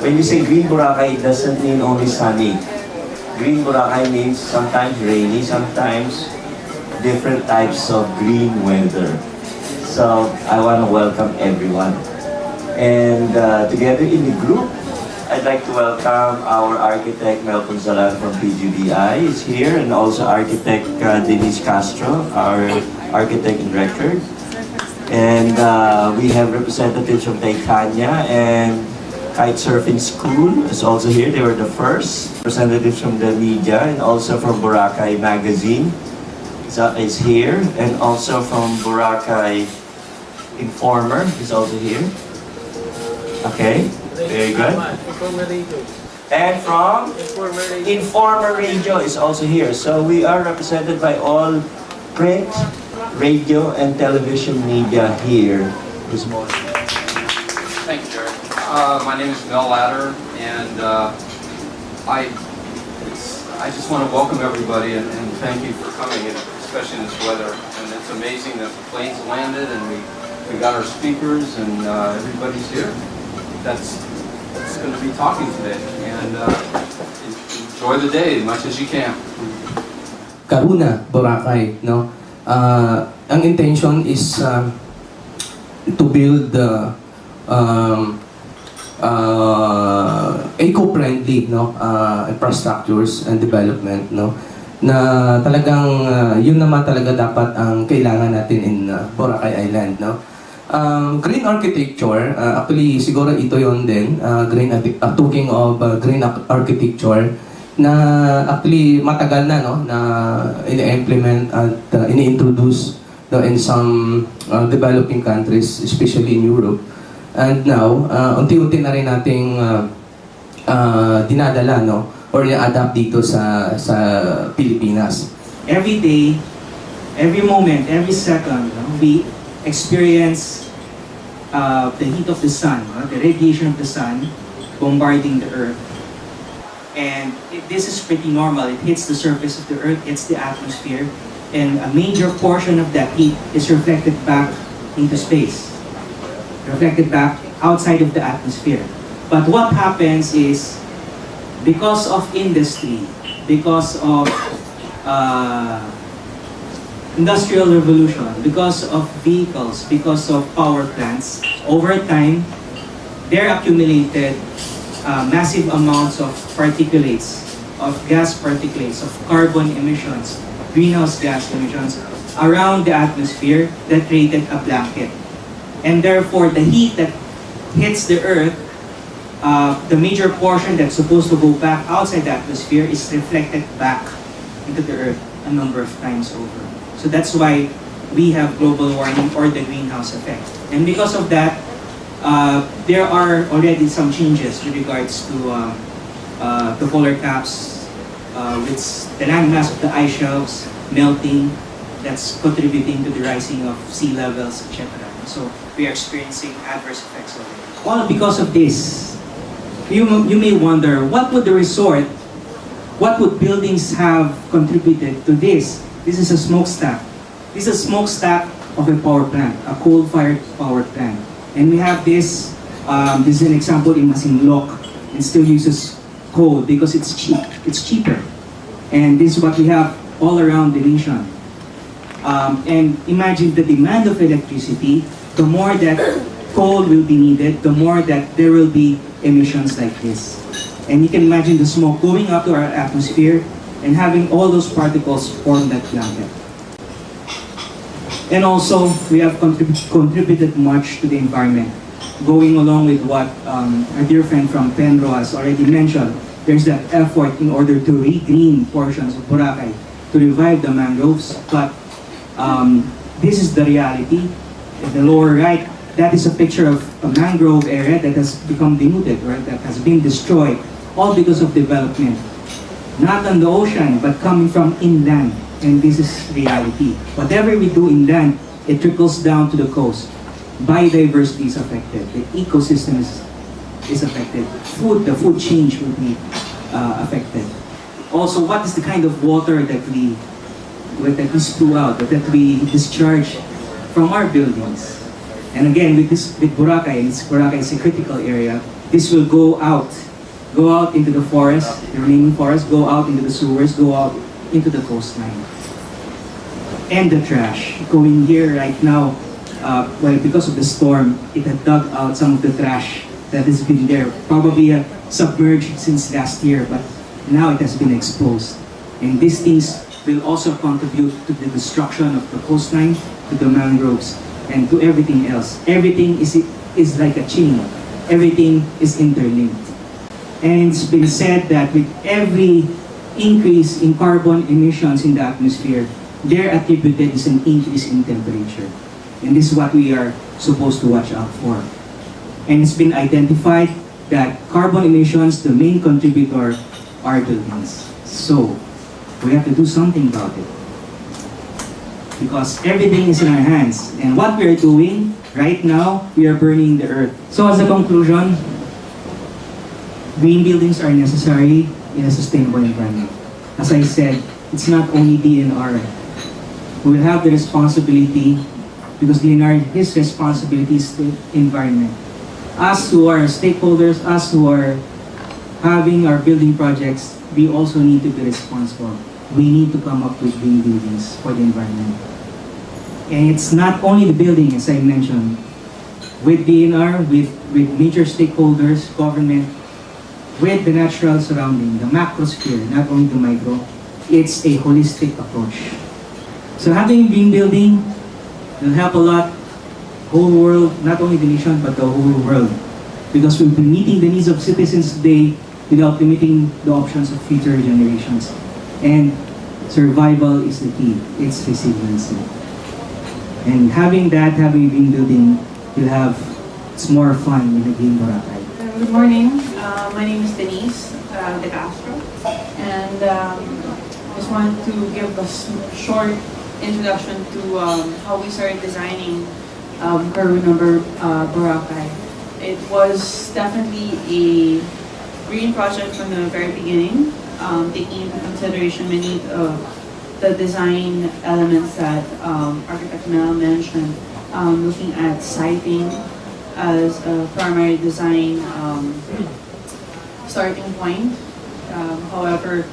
When you say Green Boracay, it doesn't mean only sunny. Green Boracay means sometimes rainy, sometimes different types of green weather. So I want to welcome everyone. And together in the group, I'd like to welcome our architect Mel Ponzalan from PGBI is here, and also architect Denise Castro, our architect in record. And we have representatives from Taikanya and Kite Surfing School is also here. They were the first. Representatives from the media and also from Boracay Magazine is here. And also from Boracay Informer is also here. Okay, very good. And from Informer Radio is also here. So we are represented by all print, radio, and television media here this morning. Thank you, Jared. My name is Mel Latter, and I just want to welcome everybody and thank you for coming, especially in this weather. And it's amazing that the planes landed and we got our speakers and everybody's here. That's going to be talking today, and enjoy the day as much as you can. Karuna Boracay, no? Ang intention is to build eco-friendly, no, infrastructures and development, no, na talagang yun naman talaga dapat ang kailangan natin in Boracay Island, no. Green architecture, actually siguro ito yon din, talking of green architecture, na actually matagal na, no, na ini-implement at ini-introduce in some developing countries, especially in Europe. And now, unti-unti na rin nating dinadala, no, or i-adapt dito sa Pilipinas. Every day, every moment, every second, no, we experience the heat of the sun, the radiation of the sun bombarding the earth. And this is pretty normal. It hits the surface of the earth, hits the atmosphere, and a major portion of that heat is reflected back into space, reflected back outside of the atmosphere. But what happens is, because of industry, because of industrial revolution, because of vehicles, because of power plants, over time, there accumulated massive amounts of particulates, of gas particulates, of carbon emissions, greenhouse gas emissions around the atmosphere that created a blanket. And therefore, the heat that hits the earth, the major portion that's supposed to go back outside the atmosphere is reflected back into the earth a number of times over. So that's why we have global warming or the greenhouse effect. And because of that, there are already some changes with regards to the polar caps, with the landmass of the ice shelves melting, that's contributing to the rising of sea levels, etc. So we are experiencing adverse effects of it. All because of this. You may wonder, what would buildings have contributed to this? This is a smokestack. This is a smokestack of a power plant, a coal-fired power plant. And we have this, this is an example in Masinloc. It still uses coal because it's cheap. It's cheaper. And this is what we have all around the nation. And imagine the demand of electricity, the more that coal will be needed, the more that there will be emissions like this. And you can imagine the smoke going up to our atmosphere and having all those particles form that blanket. And also, we have contributed much to the environment. Going along with what our dear friend from Penro has already mentioned, there's that effort in order to regreen portions of Boracay, to revive the mangroves. But this is the reality. In the lower right, that is a picture of a mangrove area that has become denuded, right? That has been destroyed, all because of development. Not on the ocean, but coming from inland. And this is reality. Whatever we do inland, it trickles down to the coast. Biodiversity is affected. The ecosystem is affected. The food change will be affected. Also, what is the kind of water that we spew out, that we discharge from our buildings? And again, with Boracay, Boracay is a critical area. This will go out into the forest, the remaining forest, go out into the sewers, go out into the coastline. And the trash going here right now, well, because of the storm, it had dug out some of the trash that has been there, probably submerged since last year, but now it has been exposed. And these things will also contribute to the destruction of the coastline, to the mangroves, and to everything else. Everything is like a chain. Everything is interlinked. And it's been said that with every increase in carbon emissions in the atmosphere, they're attributed is an increase in temperature. And this is what we are supposed to watch out for. And it's been identified that carbon emissions, the main contributor, are buildings. So, we have to do something about it. Because everything is in our hands. And what we are doing right now, we are burning the earth. So as a conclusion, green buildings are necessary in a sustainable environment. As I said, it's not only DNR. We will have the responsibility, because DNR, his responsibility is the environment. Us who are stakeholders, us who are having our building projects, we also need to be responsible. We need to come up with green buildings for the environment. And it's not only the building, as I mentioned. With DNR, with major stakeholders, government, with the natural surrounding, the macrosphere, not only the micro, it's a holistic approach. So having a green building will help a lot, whole world, not only the nation, but the whole world. Because we'll be meeting the needs of citizens today without limiting the options of future generations. And survival is the key, it's resiliency. And having a green building, you'll have, it's more fun in the Greeen Boracay. Good morning. My name is Denise De Castro, and just wanted to give a short introduction to how we started designing Karuna Boracay. It was definitely a green project from the very beginning, taking into consideration many of the design elements that Architect Mel mentioned, looking at siting as a primary design starting point. However,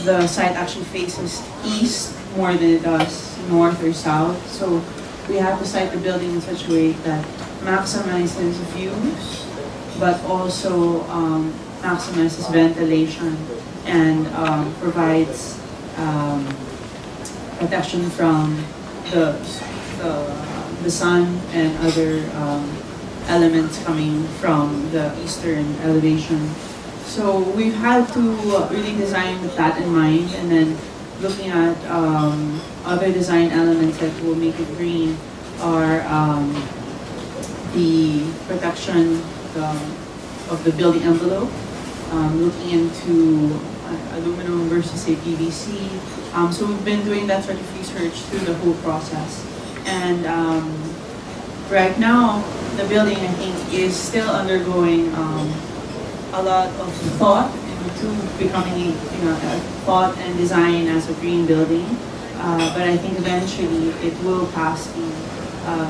the site actually faces east more than it does north or south, so we have to site the building in such a way that maximizes views, but also maximizes ventilation and provides protection from the sun and other elements coming from the eastern elevation. So we've had to really design with that in mind, and then looking at other design elements that will make it green are the protection of the building envelope, looking into aluminum versus say PVC. So we've been doing that sort of research through the whole process. And right now, the building, I think, is still undergoing a lot of thought into becoming, a thought and design as a green building. But I think eventually it will pass the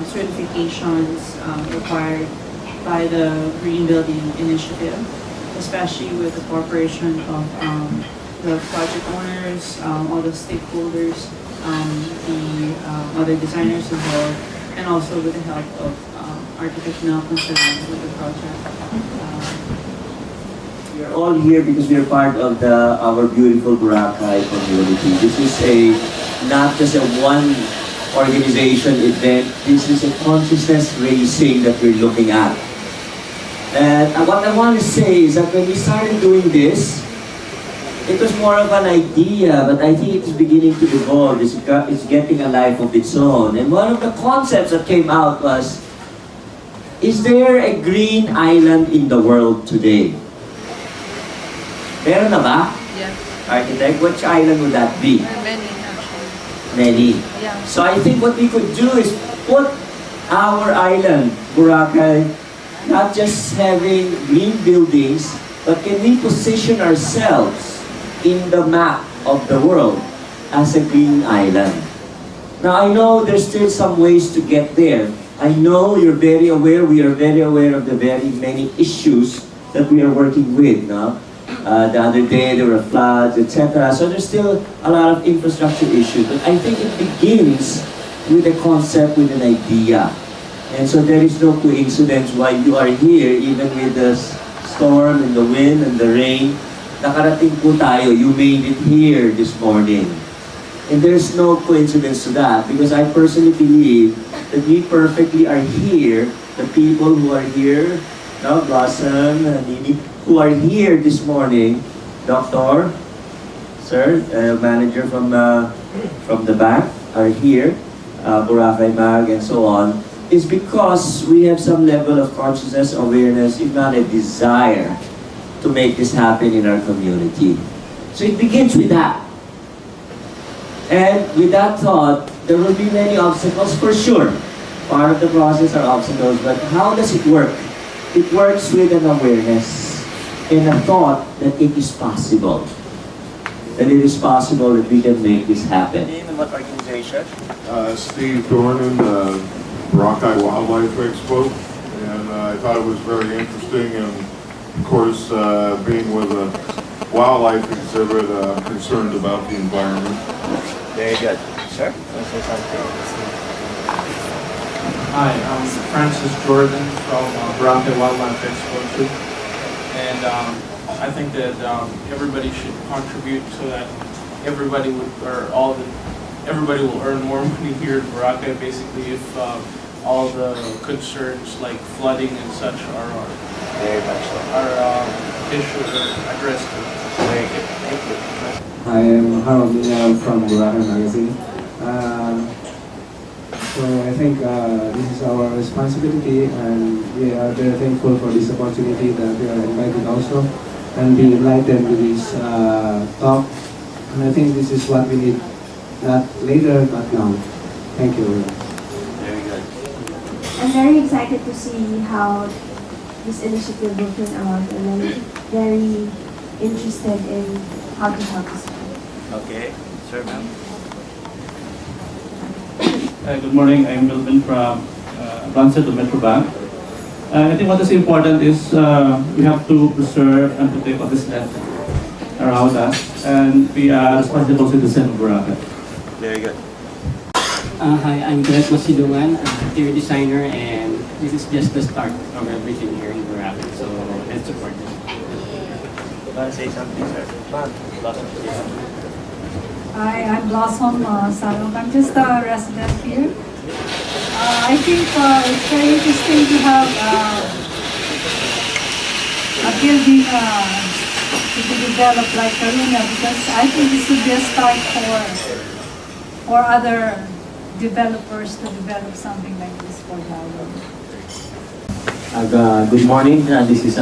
certifications required by the Green Building Initiative, especially with the cooperation of the project owners, all the stakeholders, the other designers involved, and also with the help of Architect Mel concerned with the project. We are all here because we are part of our beautiful Boracay community. This is not just a one organization event. This is a consciousness raising that we're looking at. And what I want to say is that when we started doing this, it was more of an idea, but I think it's beginning to evolve. It's getting a life of its own. And one of the concepts that came out was, is there a green island in the world today? Meron na ba? Yes. Architect, which island would that be? There are many actually. Many. Yeah. So I think what we could do is put our island, Boracay, not just having green buildings, but can we position ourselves in the map of the world as a green island? Now I know there's still some ways to get there. I know you're very aware, we are very aware of the very many issues that we are working with, no? The other day there were floods, etc. So there's still a lot of infrastructure issues. But I think it begins with a concept, with an idea. And so there is no coincidence why you are here, even with the storm and the wind and the rain. Nakarating po tayo, you made it here this morning. And there's no coincidence to that, because I personally believe that we perfectly are here, the people who are here, no, Blossom, Nini, who are here this morning, Doctor, Sir, manager from the back are here, Boracay Mag and so on, is because we have some level of consciousness, awareness, if not a desire to make this happen in our community. So it begins with that. And with that thought, there will be many obstacles for sure. Part of the process are obstacles, but how does it work? It works with an awareness and a thought that it is possible. That it is possible that we can make this happen. In what organization? Steve Dornan, Boracay Wildlife Expo, and I thought it was very interesting, and of course, being with a wildlife exhibit, concerned about the environment. Very good. Sir, want to say something? Hi, I'm Francis Jordan from Boracay Wildlife Expo too. And I think that everybody should contribute so that everybody would, everybody will earn more money here in Boracay. Basically, if all the concerns like flooding and such are Very much so. issues are addressed. Very good. Thank you. I am Harold Minel from Boracay Magazine. So I think this is our responsibility, and we are very thankful for this opportunity that we are invited also and being enlightened with this talk. And I think this is what we need, not later, not now. Thank you. Very good. I'm very excited to see how this initiative will turn out, and I'm very interested in how to help us. Okay. Sir, ma'am. Good morning, I'm Melvin from Branson to Metro Bank. I think what is important is we have to preserve and protect what is left around us, and be a responsible citizen of Boracay. Very good. Hi, I'm Greg Masidungan, interior designer, and this is just the start of everything here in Boracay, so let's support it. Want to say something, sir? Ma'am, Blossom, say something. Hi, I'm Blossom Salong. I'm just a resident here. I think it's very interesting to have a building to be developed like Karuna, because I think this would be a start for other developers to develop something like this for Lalo. Good morning, this is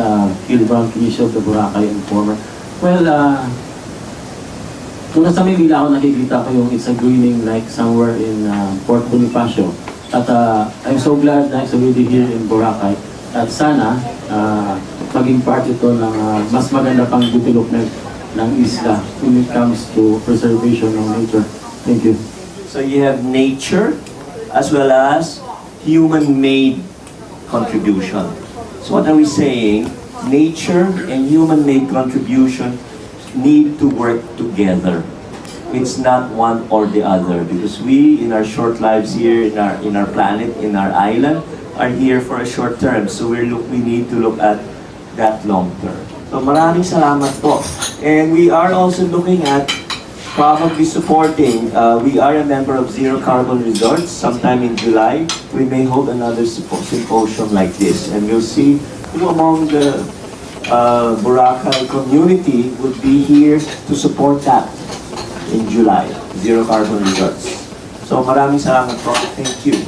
Phil Brown, Commissioner of the Boracay Informer. Well, kung nasa Maynila ako, nakikita ko yung it's a greening like somewhere in Port Bonifacio. At I'm so glad na it's already here in Boracay. At sana, maging part ito ng mas maganda pang development ng isla when it comes to preservation of nature. Thank you. So you have nature as well as human-made contribution. So what are we saying? Nature and human-made contribution need to work together. It's not one or the other, because we, in our short lives here, in our planet, in our island, are here for a short term. So we need to look at that long term. So maraming salamat po. And we are also looking at probably supporting. We are a member of Zero Carbon Resorts. Sometime in July, we may hold another symposium like this, and we'll see who among the Boracay community would be here to support that in July, Zero Carbon Resorts. So maraming salamat po. Thank you.